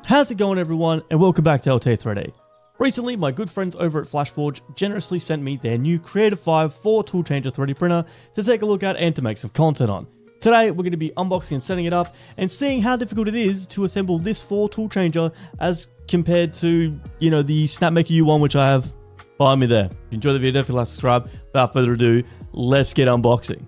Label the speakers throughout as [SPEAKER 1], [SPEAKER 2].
[SPEAKER 1] How's it going, everyone, and welcome back to LT 3D. Recently, my good friends over at Flashforge generously sent me their new Creative 5 4 Tool Changer 3D printer to take a look at and to make some content on. Today, we're going to be unboxing and setting it up and seeing how difficult it is to assemble this 4 tool changer as compared to, the Snapmaker U1, which I have behind me there. If you enjoyed the video, definitely like, subscribe. Without further ado, let's get unboxing.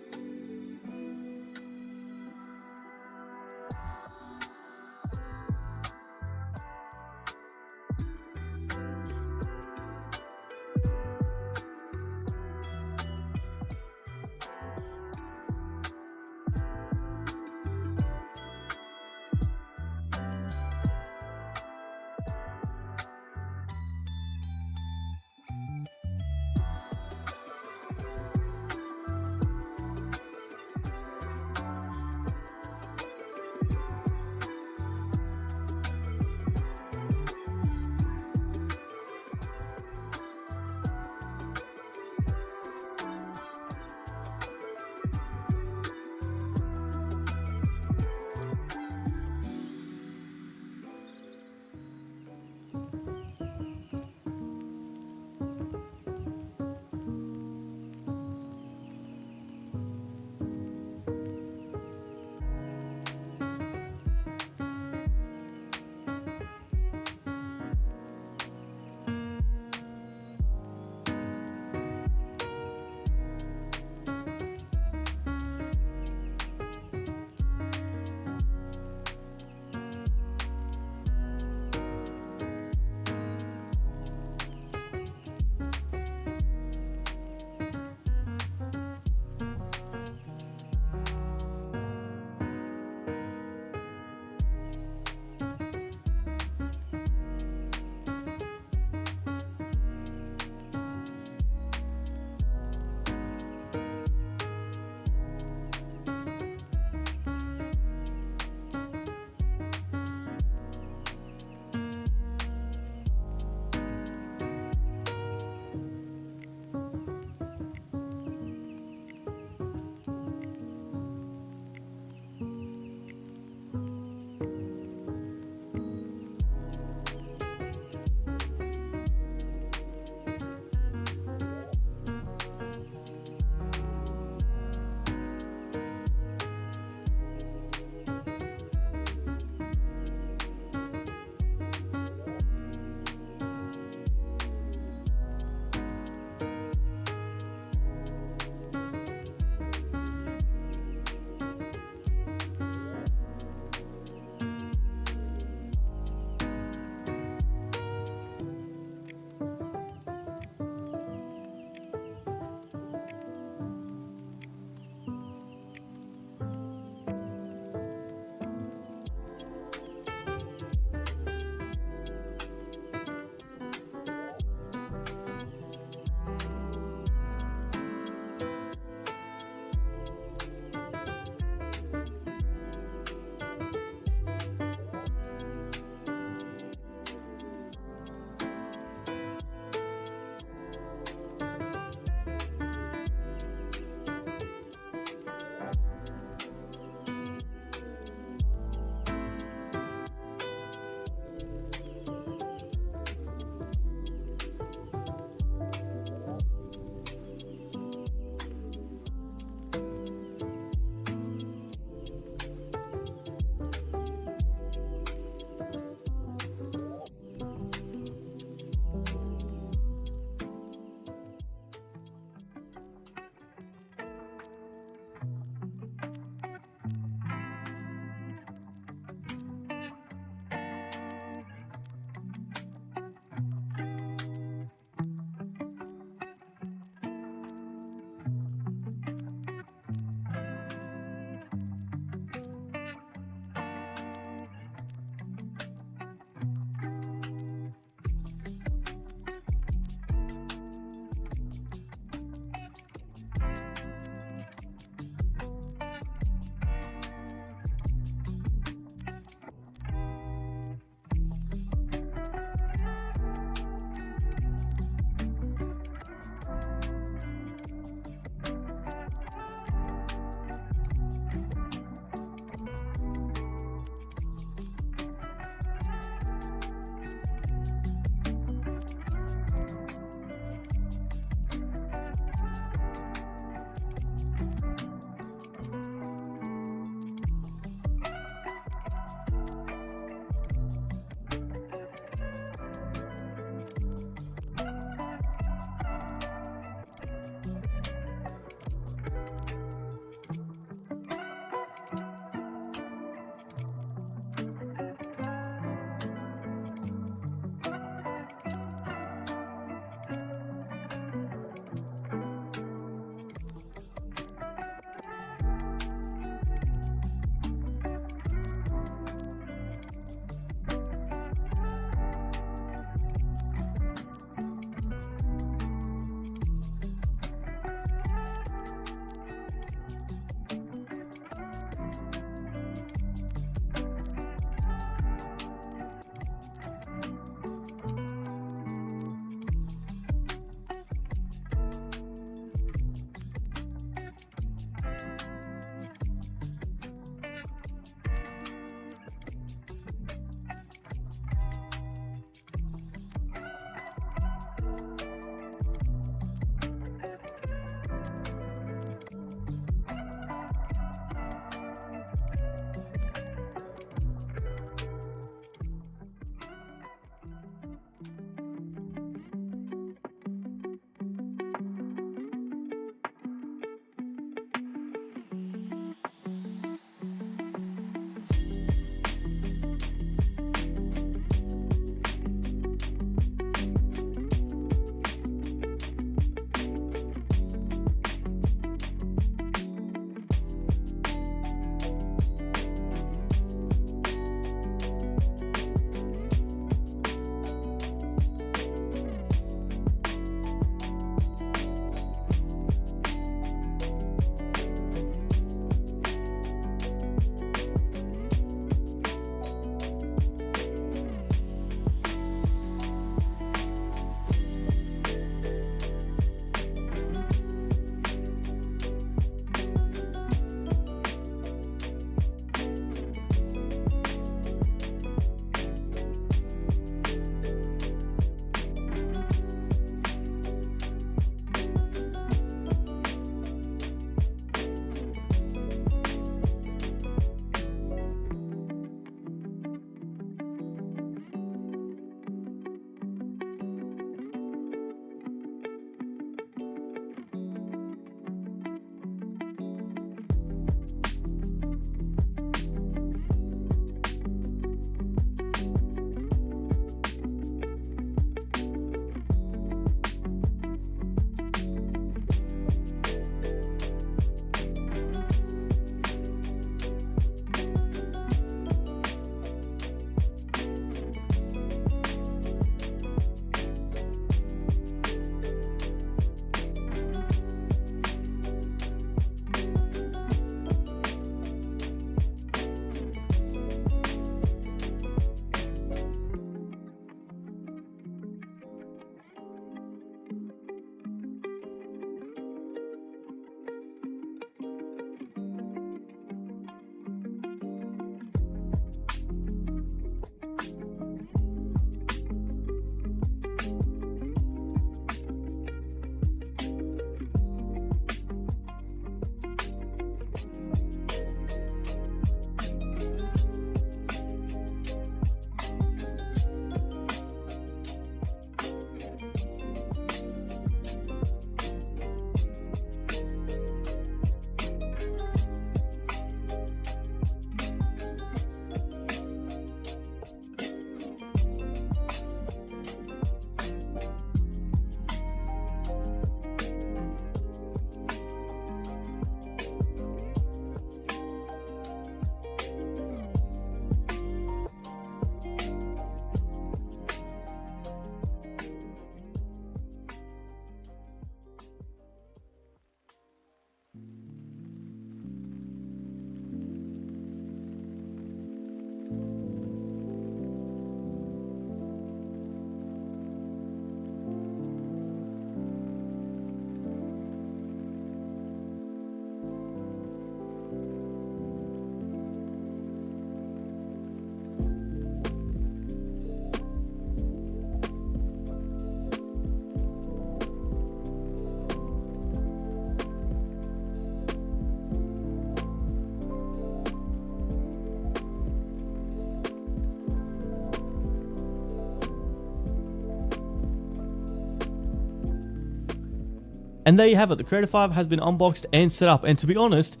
[SPEAKER 1] And there you have it. The Creator 5 has been unboxed and set up. And to be honest,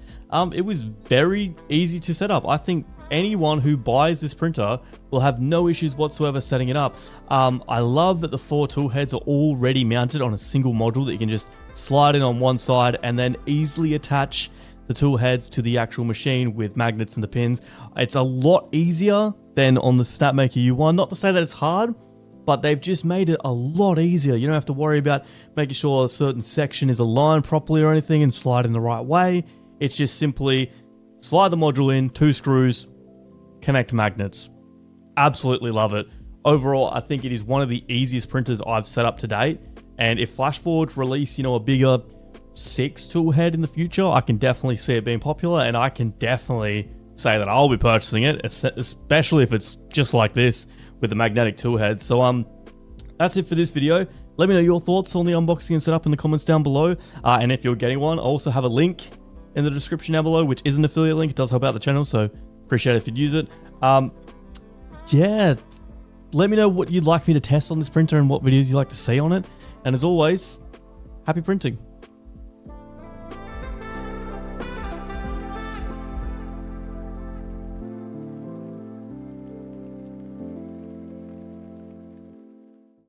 [SPEAKER 1] it was very easy to set up. I think anyone who buys this printer will have no issues whatsoever setting it up. I love that the 4 tool heads are already mounted on a single module that you can just slide in on one side and then easily attach the tool heads to the actual machine with magnets and the pins. It's a lot easier than on the Snapmaker U1. Not to say that it's hard, but they've just made it a lot easier. You don't have to worry about making sure a certain section is aligned properly or anything and slide in the right way. It's just simply slide the module in, 2 screws, connect magnets. Absolutely love it. Overall, I think it is one of the easiest printers I've set up to date. And if Flashforge release, a bigger 6 tool head in the future, I can definitely see it being popular, and I can definitely say that I'll be purchasing it, especially if it's just like this with the magnetic tool head. So that's it for this video. Let me know your thoughts on the unboxing and setup in the comments down below. And if you're getting one, I also have a link in the description down below, which is an affiliate link. It does help out the channel, so appreciate it if you'd use it. Yeah, let me know what you'd like me to test on this printer and what videos you'd like to see on it. And as always, happy printing.